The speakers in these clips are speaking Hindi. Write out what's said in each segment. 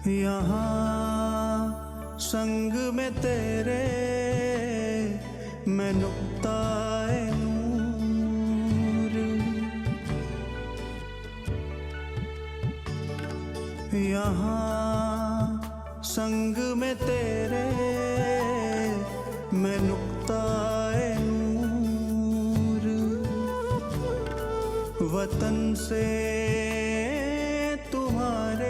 यहाँ संग में तेरे मैं नुक्ताए नूर, यहाँ संग में तेरे मैं नुक्ताए नूर, वतन से तुम्हारे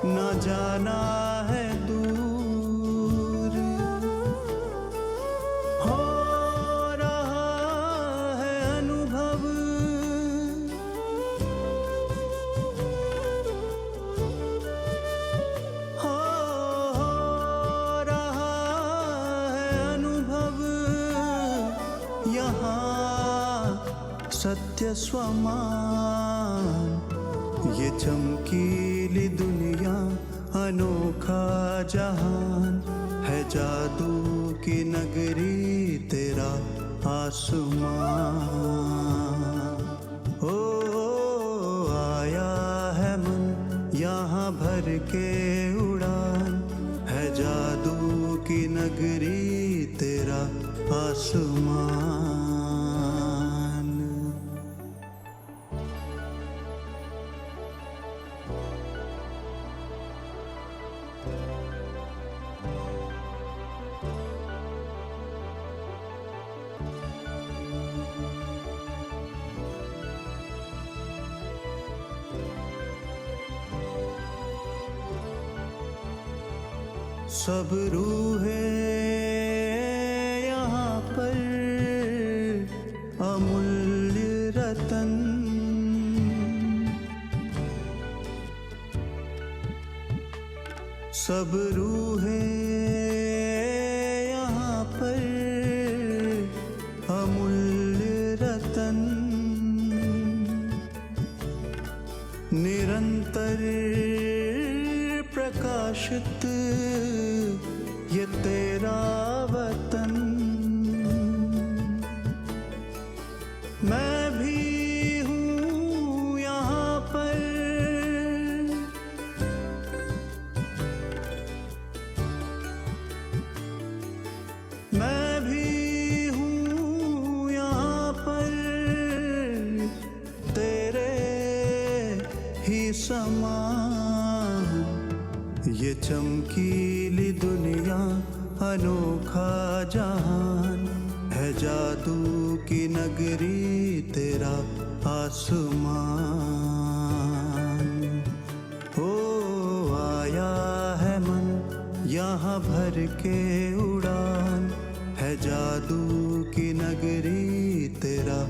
ना जाना है दूर, हो रहा है अनुभव हो रहा है अनुभव, यहाँ सत्य स्वमान ये चमकीली दुनिया अनोखा जहान है, जादू की नगरी तेरा आसमान। ओ आया है मन यहाँ भर के उड़ान है, जादू की नगरी तेरा आसमान। सब रूहें यहाँ पर अमूल्य रतन, सब रूहें यहाँ पर अमूल्य रतन, निरंतर प्रकाशित ये तेरा वतन। मैं भी हूँ यहाँ पर, मैं भी हूँ यहाँ पर, तेरे ही समान ये चमकीली दुनिया अनोखा जहान है, जादू की नगरी तेरा आसमान। ओ आया है मन यहाँ भर के उड़ान है, जादू की नगरी तेरा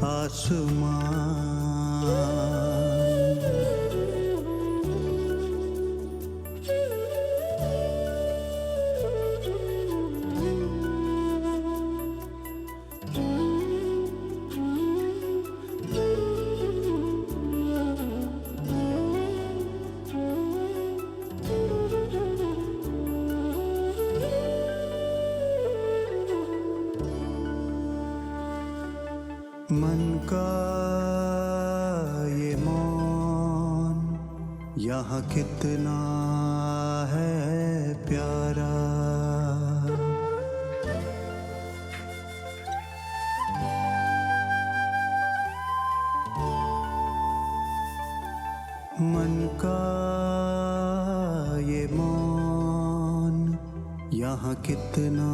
आसमान। मन का ये मौन यहाँ कितना है प्यारा, मन का ये मौन यहाँ कितना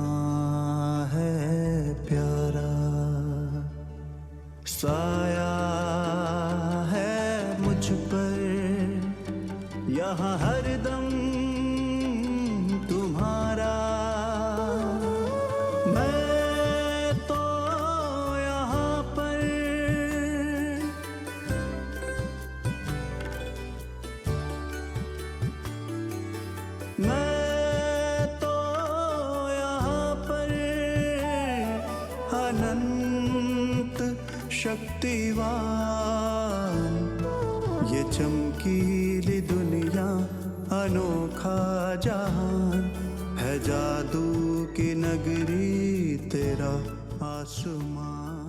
है प्यारा, साया है मुझ पर यहाँ हरदम तुम्हारा, मैं तो यहाँ पर मैं तो यहाँ पर अनंत शक्तिवान ये चमकीली दुनिया अनोखा जहान है, जादू की नगरी तेरा आसमान।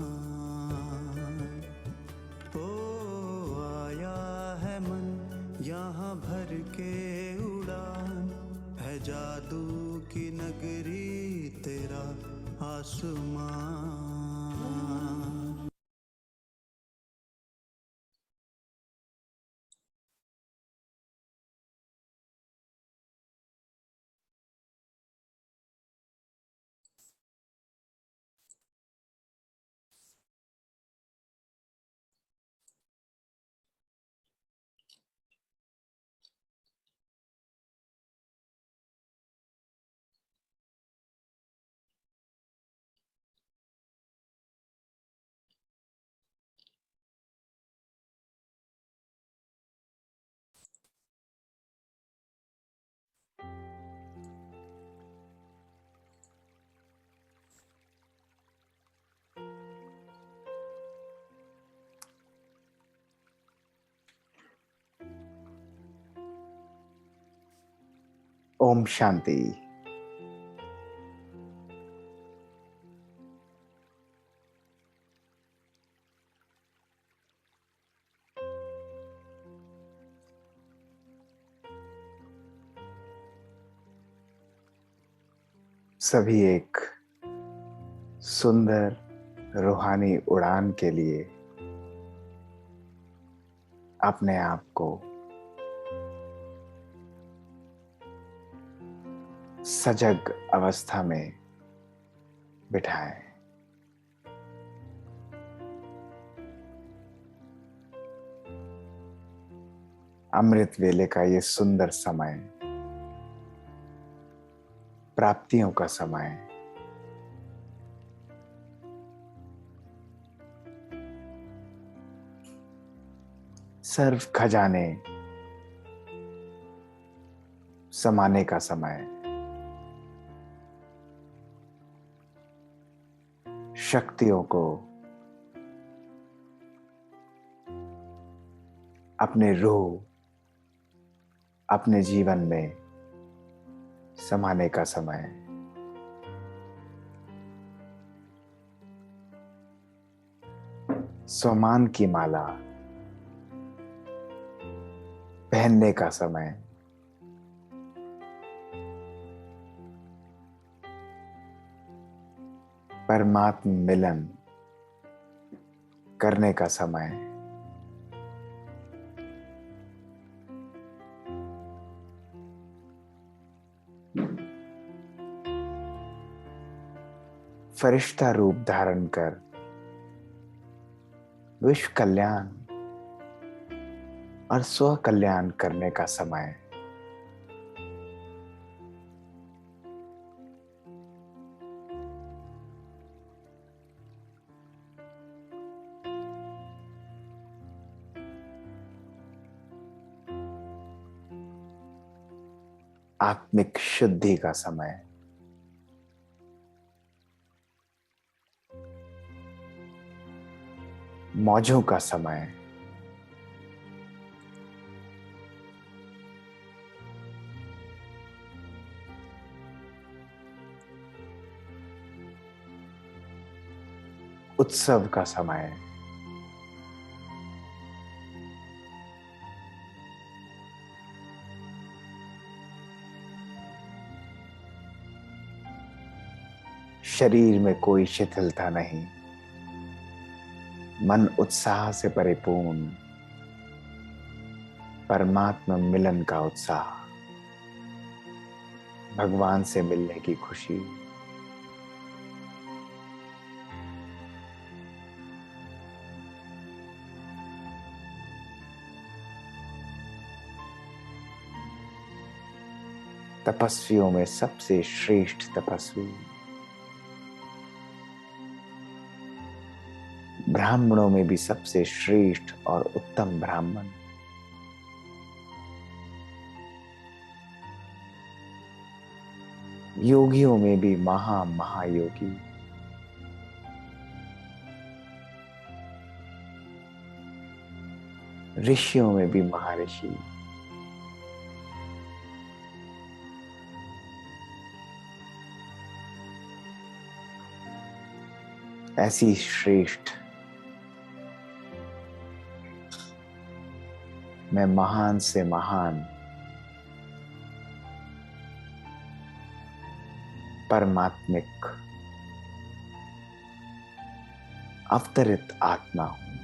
ओ आया है मन यहाँ भर जिगरी तेरा आसमां। ओम शांति। सभी एक सुंदर रूहानी उड़ान के लिए अपने आप को सजग अवस्था में बिठाएं। अमृत वेले का ये सुंदर समय प्राप्तियों का समय, सर्व खजाने समाने का समय, शक्तियों को अपने रूह, अपने जीवन में समाने का समय। सोमान की माला पहनने का समय, परमात्म मिलन करने का समय, फरिश्ता रूप धारण कर विश्व कल्याण और स्व कल्याण करने का समय। आत्मिक शुद्धि का समय। मौजों का समय। उत्सव का समय। शरीर में कोई शिथिलता नहीं, मन उत्साह से परिपूर्ण, परमात्मा मिलन का उत्साह, भगवान से मिलने की खुशी। तपस्वियों में सबसे श्रेष्ठ तपस्वी, ब्राह्मणों में भी सबसे श्रेष्ठ और उत्तम ब्राह्मण, योगियों में भी महायोगी, ऋषियों में भी महर्षि, ऐसी श्रेष्ठ मैं महान से महान परमात्मिक अवतरित आत्मा हूं,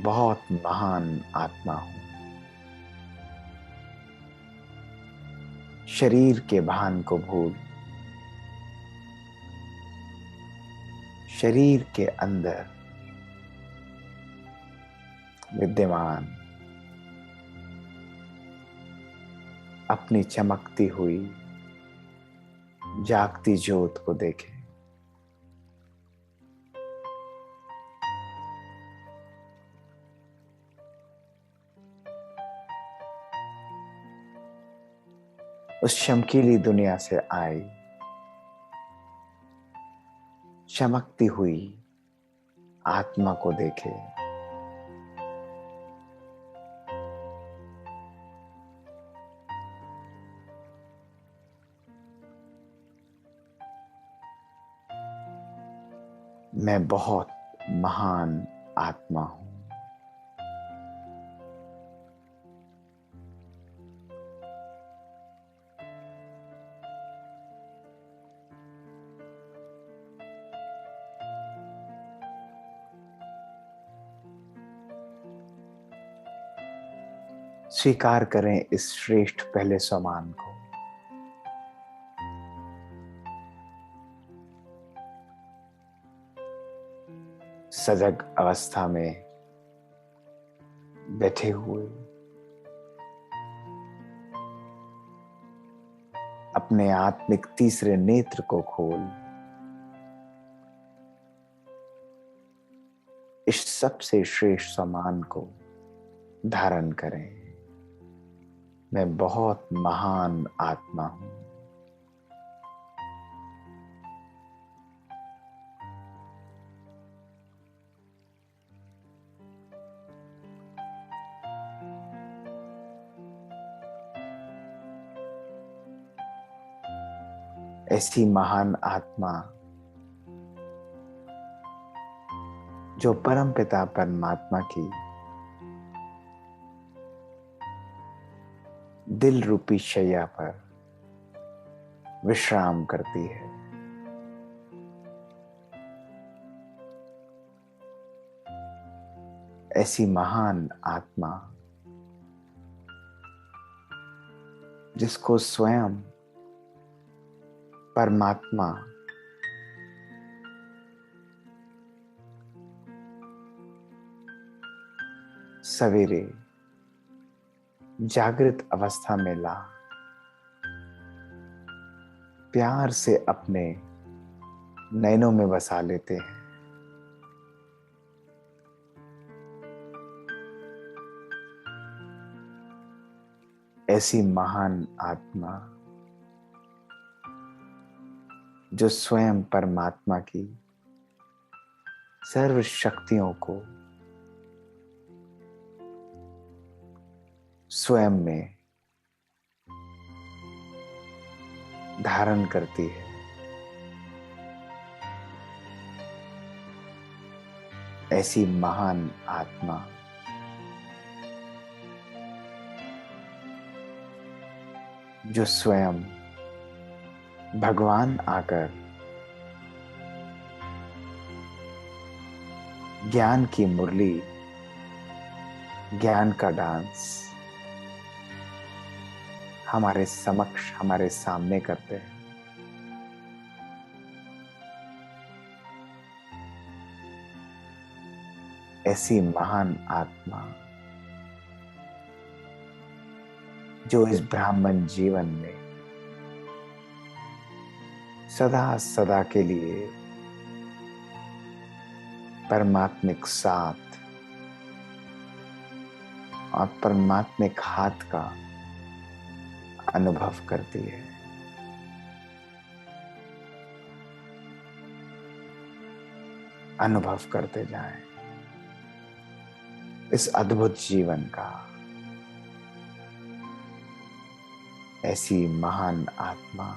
बहुत महान आत्मा हूं। शरीर के भान को भूल शरीर के अंदर विद्यमान अपनी चमकती हुई जागती ज्योत को देखें। उस चमकीली दुनिया से आई चमकती हुई आत्मा को देखे। मैं बहुत महान आत्मा हूं। स्वीकार करें इस श्रेष्ठ पहले स्वमान को। सजग अवस्था में बैठे हुए अपने आत्मिक तीसरे नेत्र को खोल इस सबसे श्रेष्ठ सम्मान को धारण करें। मैं बहुत महान आत्मा हूं। ऐसी महान आत्मा जो परमपिता परमात्मा की दिल रूपी शैया पर विश्राम करती है। ऐसी महान आत्मा जिसको स्वयं परमात्मा सवेरे जागृत अवस्था में ला प्यार से अपने नैनों में बसा लेते हैं। ऐसी महान आत्मा जो स्वयं परमात्मा की सर्व शक्तियों को स्वयं में धारण करती है। ऐसी महान आत्मा जो स्वयं भगवान आकर ज्ञान की मुरली, ज्ञान का डांस हमारे समक्ष, हमारे सामने करते हैं। ऐसी महान आत्मा जो इस ब्राह्मण जीवन में सदा सदा के लिए परमात्मिक साथ और परमात्मिक हाथ का अनुभव करती है। अनुभव करते जाएं इस अद्भुत जीवन का। ऐसी महान आत्मा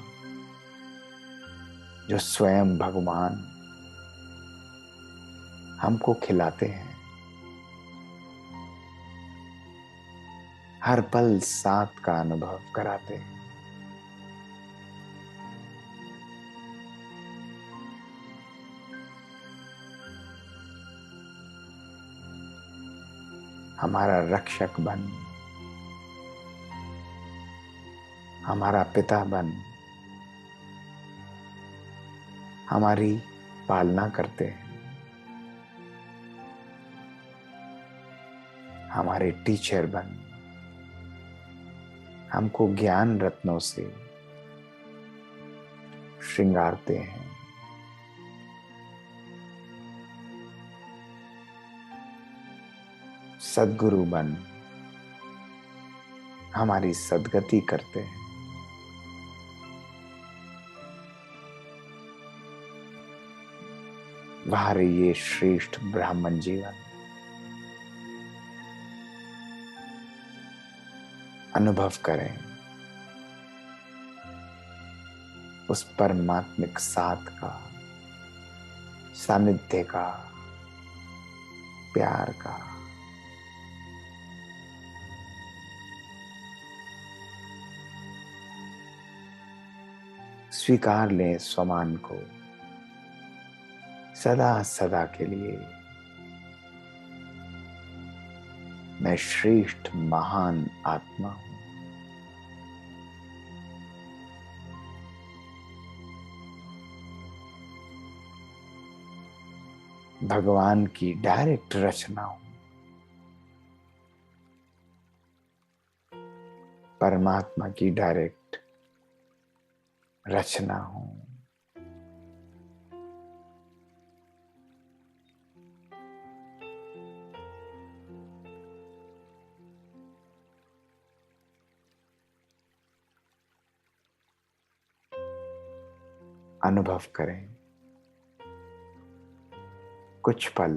जो स्वयं भगवान हमको खिलाते हैं, हर पल साथ का अनुभव कराते हैं। हमारा रक्षक बन, हमारा पिता बन, हमारी पालना करते हैं, हमारे टीचर बन, हमको ज्ञान रत्नों से श्रृंगारते हैं। सद्गुरु बन, हमारी सद्गति करते हैं। बाहर ये श्रेष्ठ ब्राह्मण जीवन अनुभव करें, उस परमात्मिक साथ का, सानिध्य का, प्यार का। स्वीकार लें स्वमान को सदा सदा के लिए। मैं श्रेष्ठ महान आत्मा हूं। भगवान की डायरेक्ट रचना हूं, परमात्मा की डायरेक्ट रचना हूं। अनुभव करें कुछ पल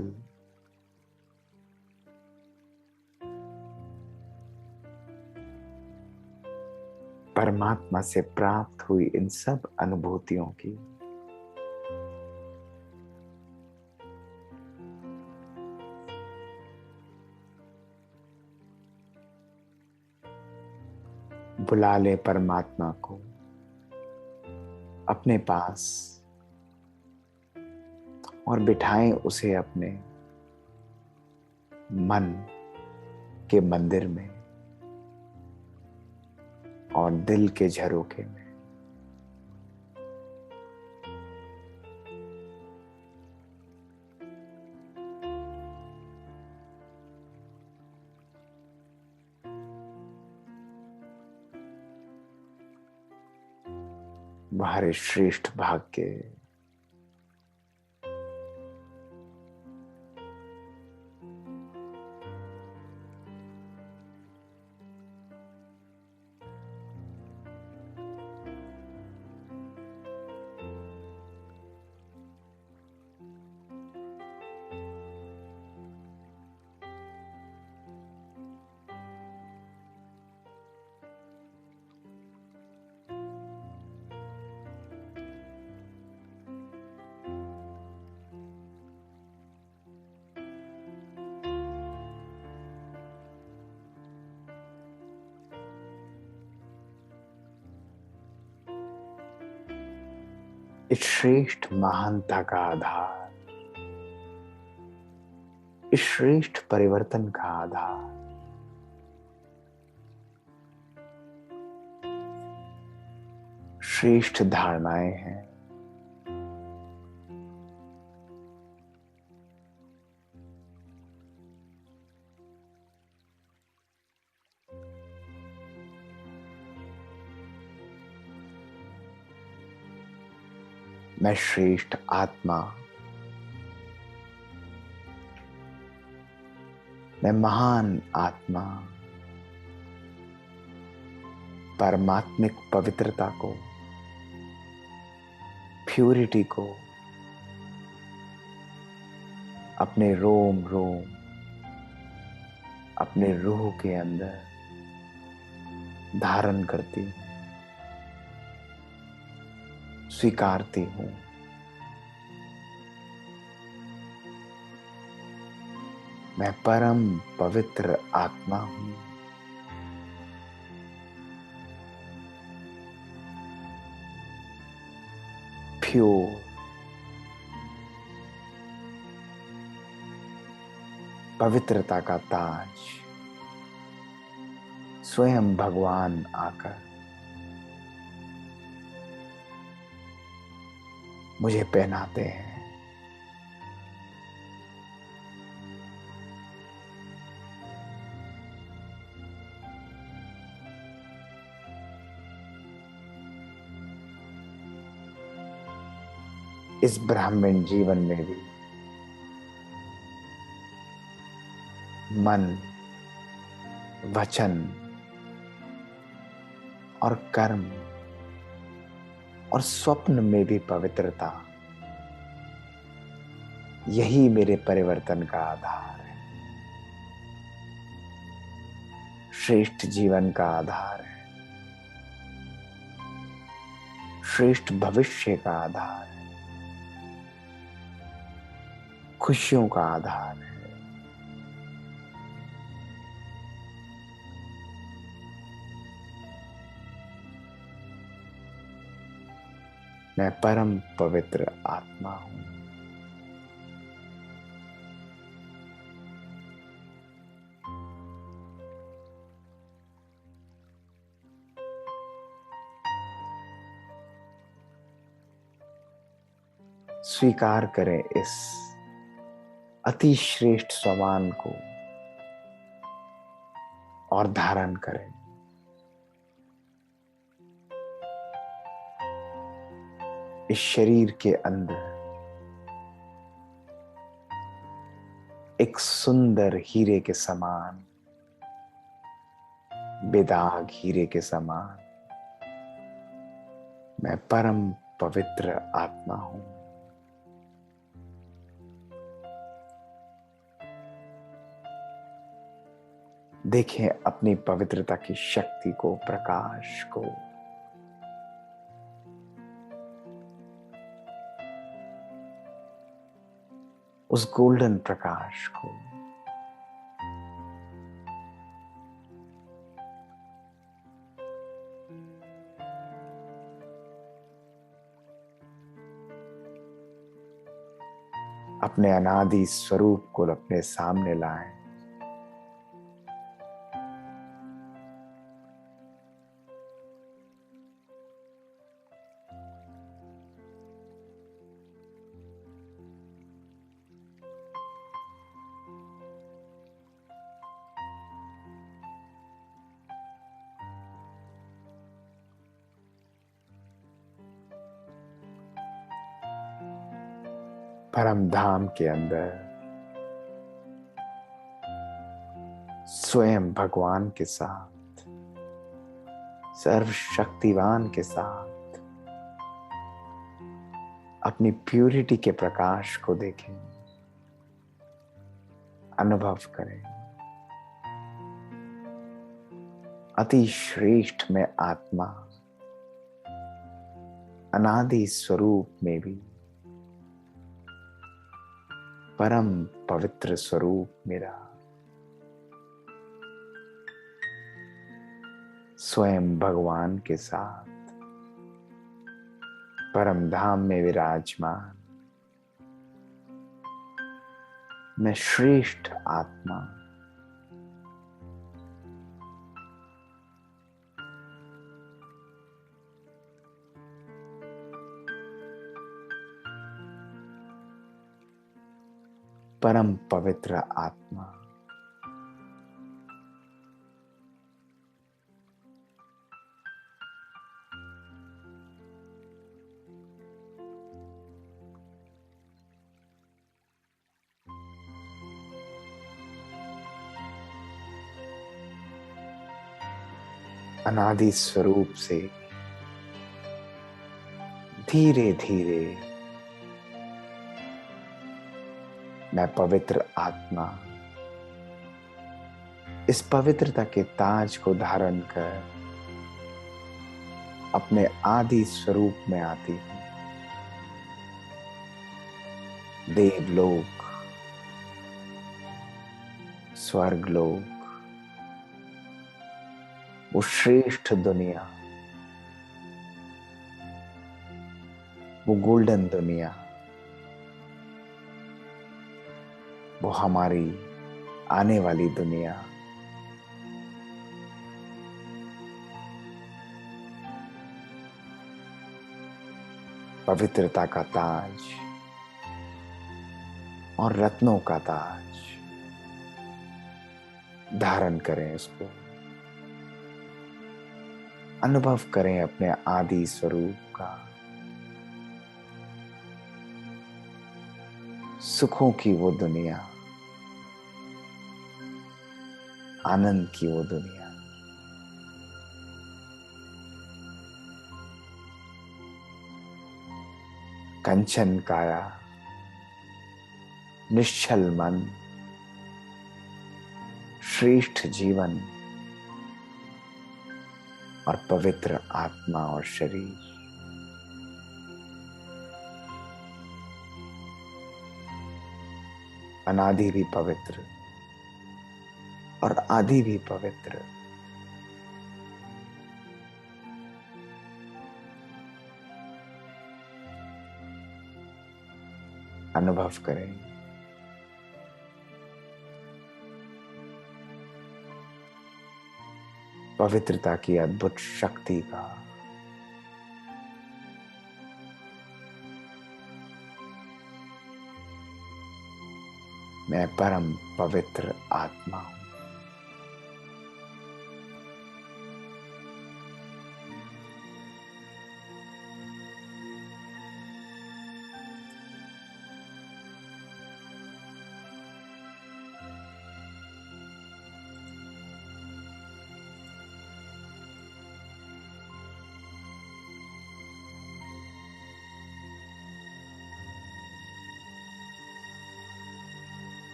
परमात्मा से प्राप्त हुई इन सब अनुभूतियों की। बुला ले परमात्मा को अपने पास और बिठाएं उसे अपने मन के मंदिर में और दिल के झरोखे में। हमारे श्रेष्ठ भाग्य, इस श्रेष्ठ महानता का आधार, इस श्रेष्ठ परिवर्तन का आधार श्रेष्ठ धारणाएं हैं। मैं श्रेष्ठ आत्मा, मैं महान आत्मा परमात्मिक पवित्रता को, प्यूरिटी को अपने रोम रोम, अपने रूह के अंदर धारण करती हूं, स्वीकारती हूं। मैं परम पवित्र आत्मा हूं। प्योर, पवित्रता का ताज स्वयं भगवान आकर मुझे पहनाते हैं। इस ब्राह्मण जीवन में भी मन, वचन और कर्म और स्वप्न में भी पवित्रता, यही मेरे परिवर्तन का आधार है, श्रेष्ठ जीवन का आधार है, श्रेष्ठ भविष्य का आधार है, खुशियों का आधार है। मैं परम पवित्र आत्मा हूं। स्वीकार करें इस अति श्रेष्ठ सम्मान को और धारण करें। इस शरीर के अंदर एक सुंदर हीरे के समान, बेदाग हीरे के समान मैं परम पवित्र आत्मा हूं। देखें अपनी पवित्रता की शक्ति को, प्रकाश को। उस गोल्डन प्रकाश को। अपने अनादि स्वरूप को अपने सामने लाएं। परम धाम के अंदर स्वयं भगवान के साथ, सर्वशक्तिवान के साथ अपनी प्यूरिटी के प्रकाश को देखें, अनुभव करें। अति श्रेष्ठ में आत्मा, अनादि स्वरूप में भी परम पवित्र स्वरूप मेरा स्वयं भगवान के साथ परम धाम में विराजमान मैं श्रेष्ठ आत्मा परम पवित्र आत्मा अनादि स्वरूप से धीरे धीरे मैं पवित्र आत्मा इस पवित्रता के ताज को धारण कर अपने आदि स्वरूप में आती हूं। देवलोक, स्वर्गलोक, वो श्रेष्ठ दुनिया, वो गोल्डन दुनिया, वो हमारी आने वाली दुनिया, पवित्रता का ताज और रत्नों का ताज धारण करें। इसको अनुभव करें अपने आदि स्वरूप का, सुखों की वो दुनिया, आनंद की वो दुनिया। कंचन काया, निश्चल मन, श्रेष्ठ जीवन और पवित्र आत्मा और शरीर। अनादि भी पवित्र और आदि भी पवित्र। अनुभव करें पवित्रता की अद्भुत शक्ति का। मैं परम पवित्र आत्मा हूं।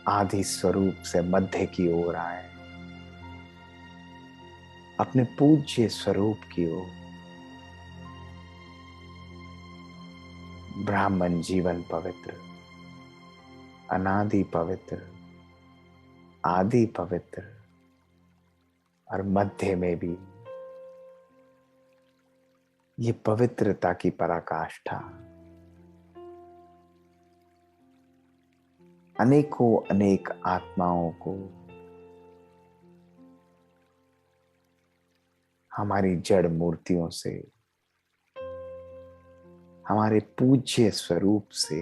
आदि स्वरूप से मध्य की ओर आए, अपने पूज्य स्वरूप की ओर। ब्राह्मण जीवन पवित्र, अनादि पवित्र, आदि पवित्र और मध्य में भी ये पवित्रता की पराकाष्ठा। अनेकों अनेक आत्माओं को हमारी जड़ मूर्तियों से, हमारे पूज्य स्वरूप से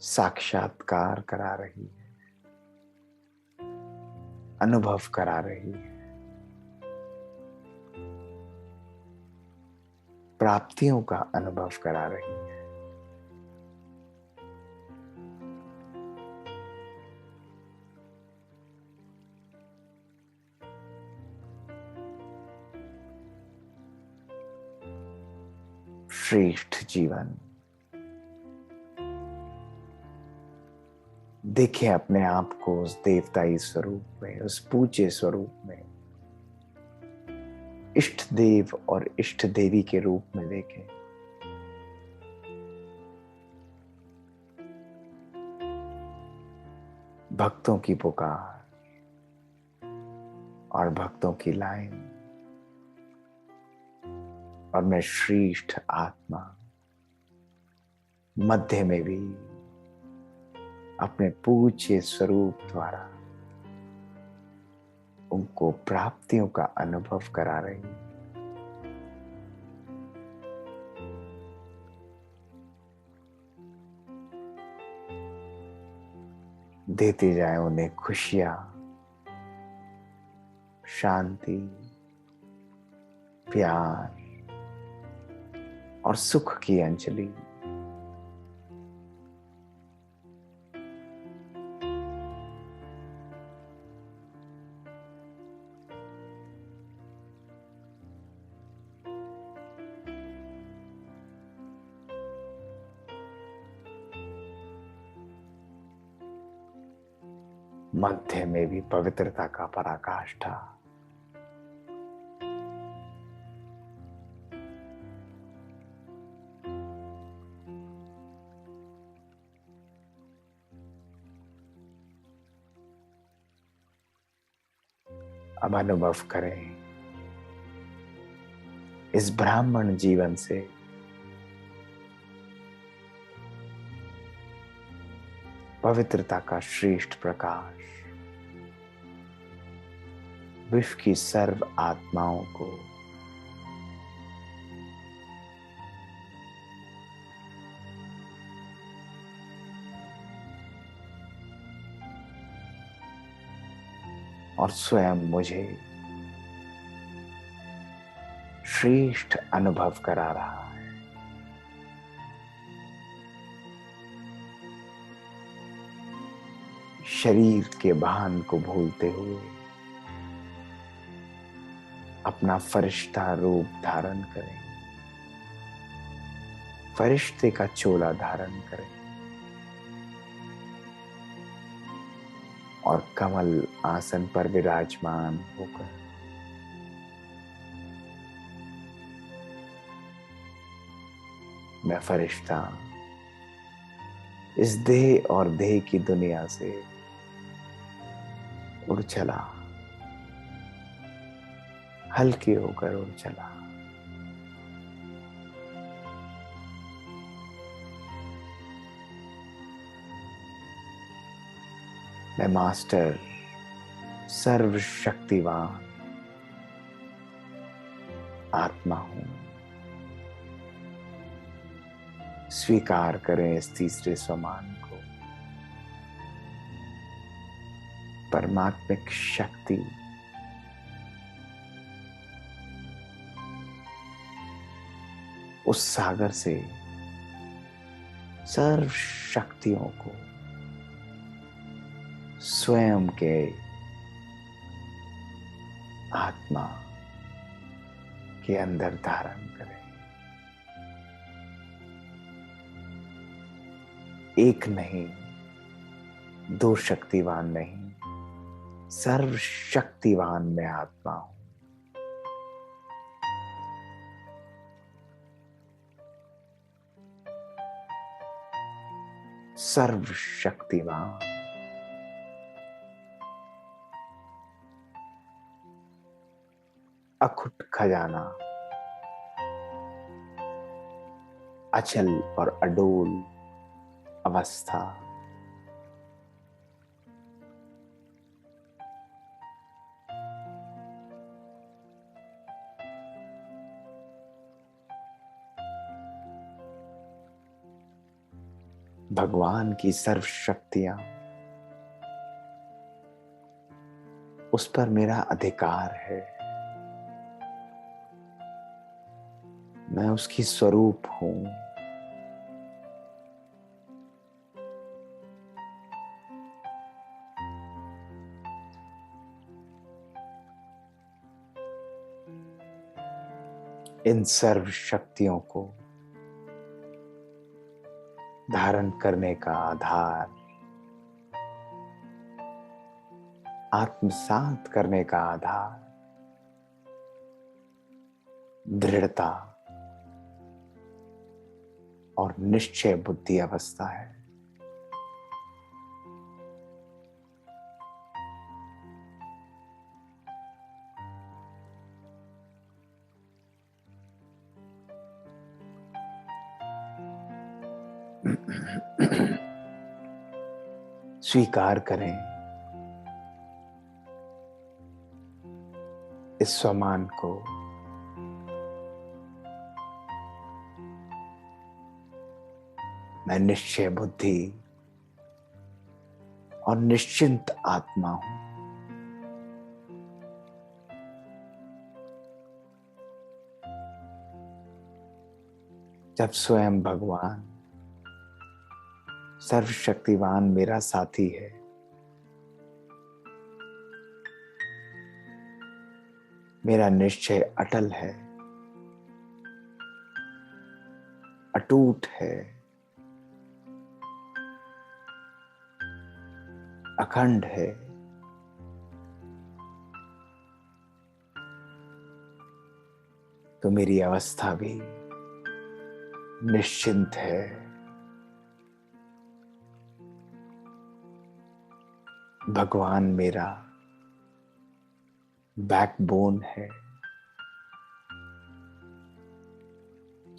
साक्षात्कार करा रही है, अनुभव करा रही है, प्राप्तियों का अनुभव करा रही है। श्रेष्ठ जीवन। देखें अपने आप को उस देवताई स्वरूप में, उस पूज्य स्वरूप में, इष्ट देव और इष्ट देवी के रूप में देखें। भक्तों की पुकार और भक्तों की लाइन, और मैं श्रेष्ठ आत्मा मध्य में भी अपने पूज्य स्वरूप द्वारा उनको प्राप्तियों का अनुभव करा रही हूं। देते जाए उन्हें खुशियां, शांति, प्यार और सुख की अंजलि। मध्य में भी पवित्रता का पराकाष्ठा। अब अनुभव करें इस ब्राह्मण जीवन से पवित्रता का श्रेष्ठ प्रकाश विश्व की सर्व आत्माओं को और स्वयं मुझे श्रेष्ठ अनुभव करा रहा है। शरीर के भान को भूलते हुए अपना फरिश्ता रूप धारण करें, फरिश्ते का चोला धारण करें और कमल आसन पर विराजमान होकर मैं फरिश्ता इस देह और देह की दुनिया से उड़ चला, हल्के होकर उड़ चला। मैं मास्टर सर्वशक्तिवान आत्मा हूं। स्वीकार करें इस तीसरे स्वमान को। परमात्मिक शक्ति उस सागर से सर्व शक्तियों को स्वयं के आत्मा के अंदर धारण करें। एक नहीं, दो शक्तिवान नहीं, सर्व शक्तिवान मैं आत्मा हूं। सर्व शक्तिवान अखुट खजाना, अचल और अडोल अवस्था, भगवान की सर्व शक्तियां, उस पर मेरा अधिकार है। मैं उसकी स्वरूप हूं। इन सर्व शक्तियों को धारण करने का आधार, आत्मसात करने का आधार दृढ़ता और निश्चय बुद्धि अवस्था है। स्वीकार करें इस स्वमान को। मैं निश्चय बुद्धि और निश्चिंत आत्मा हूं। जब स्वयं भगवान सर्वशक्तिवान मेरा साथी है, मेरा निश्चय अटल है, अटूट है, अखंड है, तो मेरी अवस्था भी निश्चिंत है। भगवान मेरा बैकबोन है,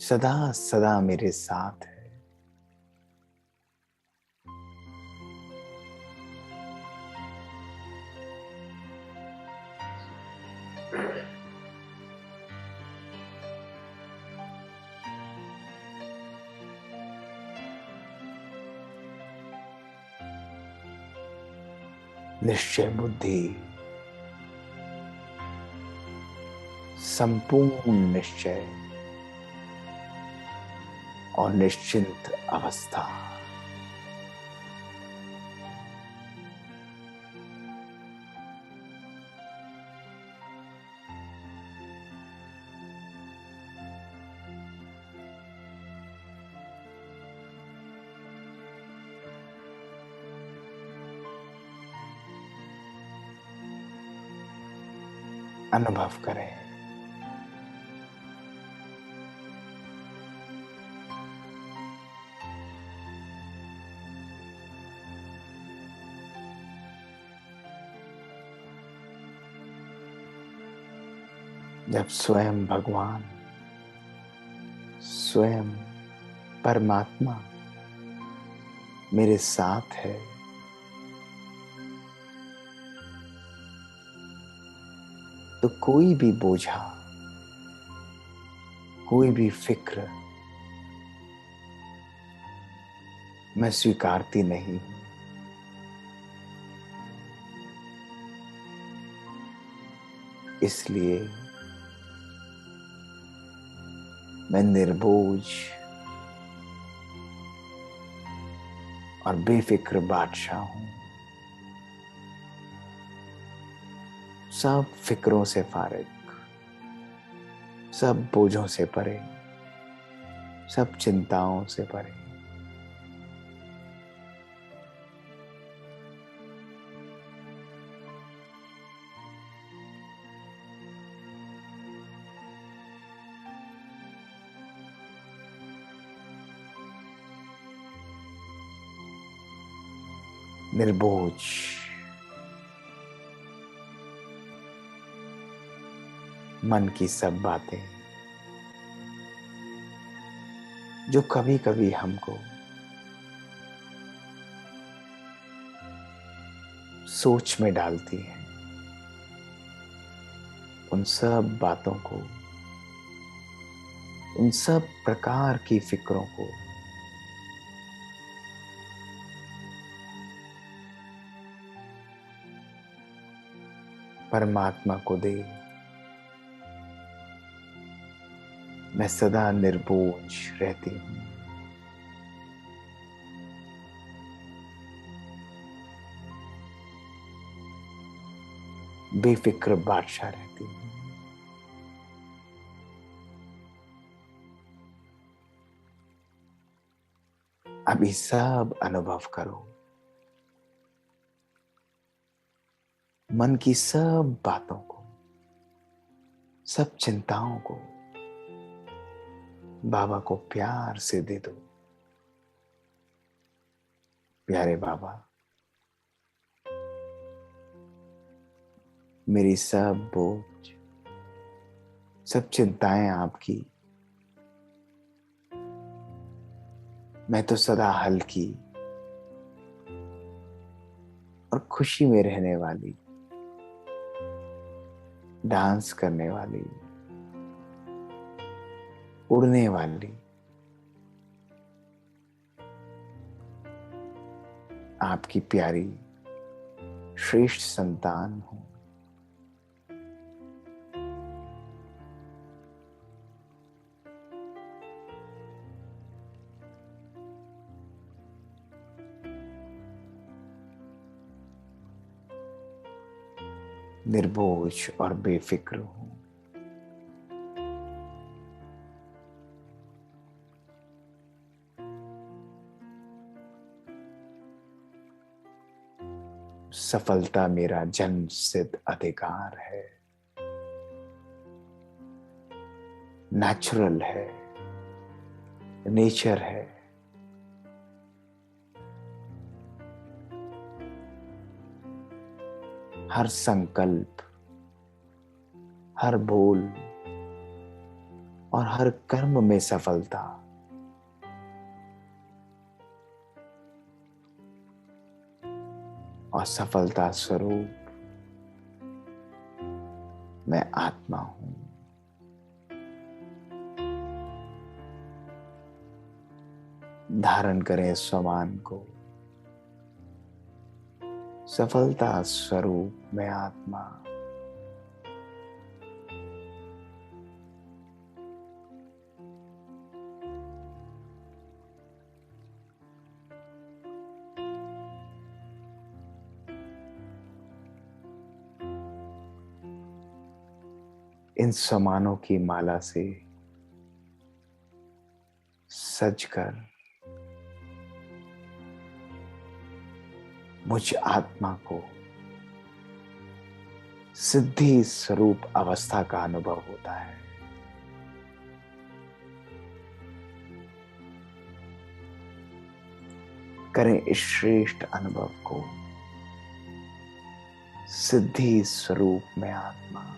सदा सदा मेरे साथ है। निश्चय बुद्धि, संपूर्ण निश्चय और निश्चिंत अवस्था। अनुभव करें। जब स्वयं भगवान, स्वयं परमात्मा मेरे साथ है, तो कोई भी बोझा, कोई भी फिक्र मैं स्वीकारती नहीं हूं। इसलिए मैं निर्बोझ और बेफिक्र बादशाह हूं। सब फिक्रों से फारिग, सब बोझों से परे, सब चिंताओं से परे। निर्बोझ, मन की सब बातें जो कभी कभी हमको सोच में डालती हैं, उन सब बातों को, उन सब प्रकार की फिक्रों को परमात्मा को दे। मैं सदा निर्बोझ रहती हूं। बेफिक्र बादशाह रहती हूं। अभी सब अनुभव करो। मन की सब बातों को, सब चिंताओं को बाबा को प्यार से दे दो। प्यारे बाबा, मेरी सब बोझ, सब चिंताएं आपकी, मैं तो सदा हल्की और खुशी में रहने वाली, डांस करने वाली, उड़ने वाली आपकी प्यारी श्रेष्ठ संतान हूं। निर्बोझ और बेफिक्र हूं। सफलता मेरा जन्म सिद्ध अधिकार है, नेचुरल है, नेचर है। हर संकल्प, हर बोल, और हर कर्म में सफलता। और सफलता स्वरूप मैं आत्मा हूं। धारण करें स्वमान को, सफलता स्वरूप मैं आत्मा। इन समानों की माला से सजकर मुझ आत्मा को सिद्धि स्वरूप अवस्था का अनुभव होता है। करें इस श्रेष्ठ अनुभव को, सिद्धि स्वरूप में आत्मा।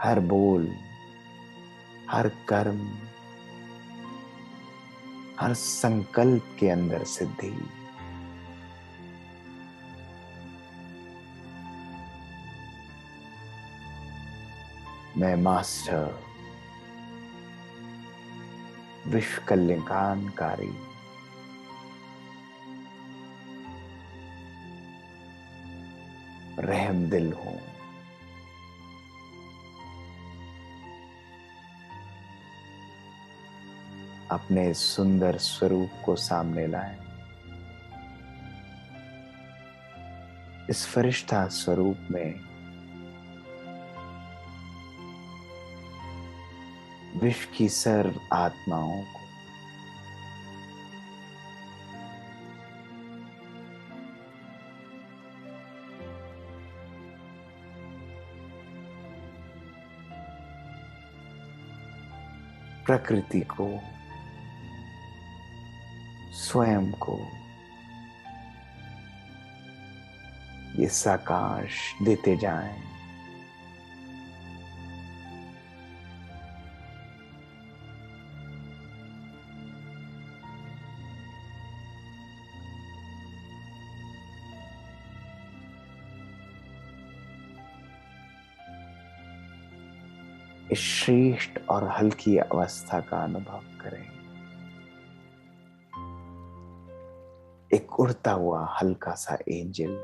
हर बोल, हर कर्म, हर संकल्प के अंदर सिद्धि। मैं मास्टर, विश्व कल्याणकारी, रहम दिल हूं। अपने सुंदर स्वरूप को सामने लाएं। इस फरिश्ता स्वरूप में विश्व की सर्व आत्माओं को प्रकृति को, स्वयं को ये साकाश देते जाएं। इस श्रेष्ठ और हल्की अवस्था का अनुभव करें। एक उड़ता हुआ हल्का सा एंजल,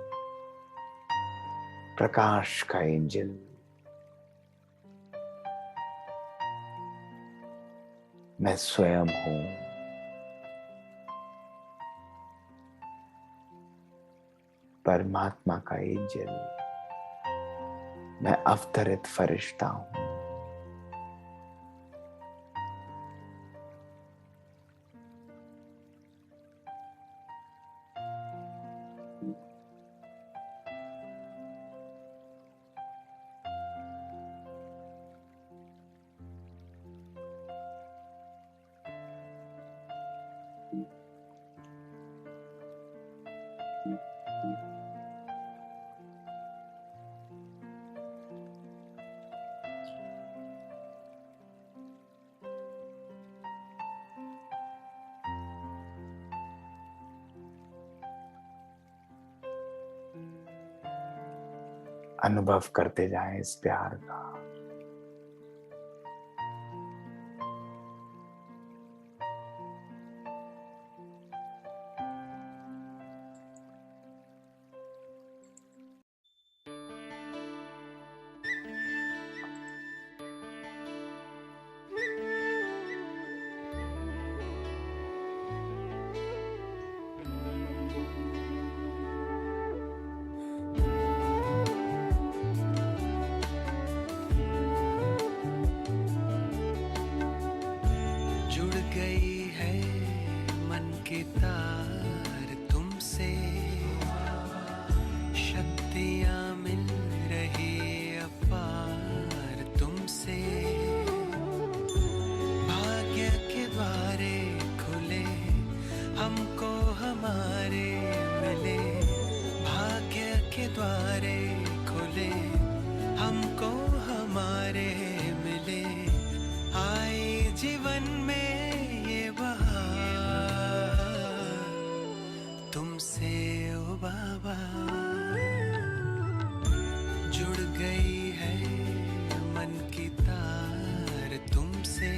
प्रकाश का एंजल, मैं स्वयं हूं। परमात्मा का एंजल, मैं अवतरित फरिश्ता हूं। अनुभव करते जाएं इस प्यार का। तार तुमसे शक्तियां मिल रही अपार तुमसे भाग्य के बारे तुमसे ओ बाबा, जुड़ गई है मन की तार तुमसे,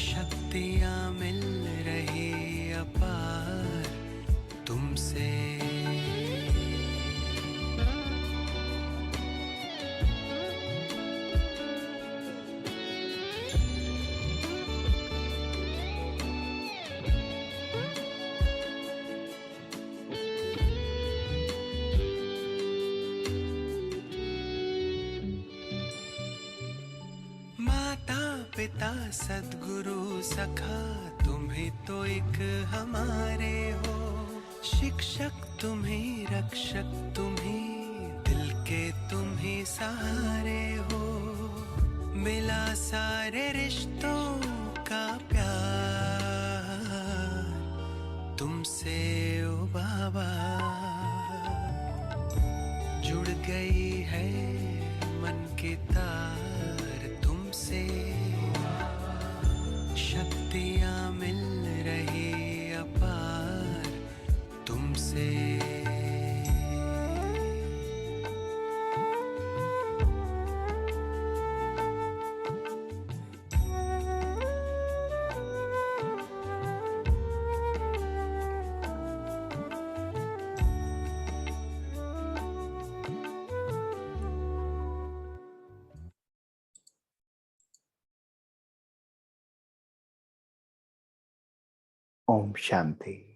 शक्तियाँ मिल रही अपार तुमसे। माता पिता सद्गुरु सखा तुम ही तो एक हमारे हो, शिक्षक तुम ही रक्षक तुम ही, दिल के तुम ही सहारे हो। मिला सारे रिश्तों का प्यार तुमसे ओ बाबा, जुड़ गई है मन की तार तुमसे, शक्तियाँ मिल रही अपार तुमसे। ओम शांति।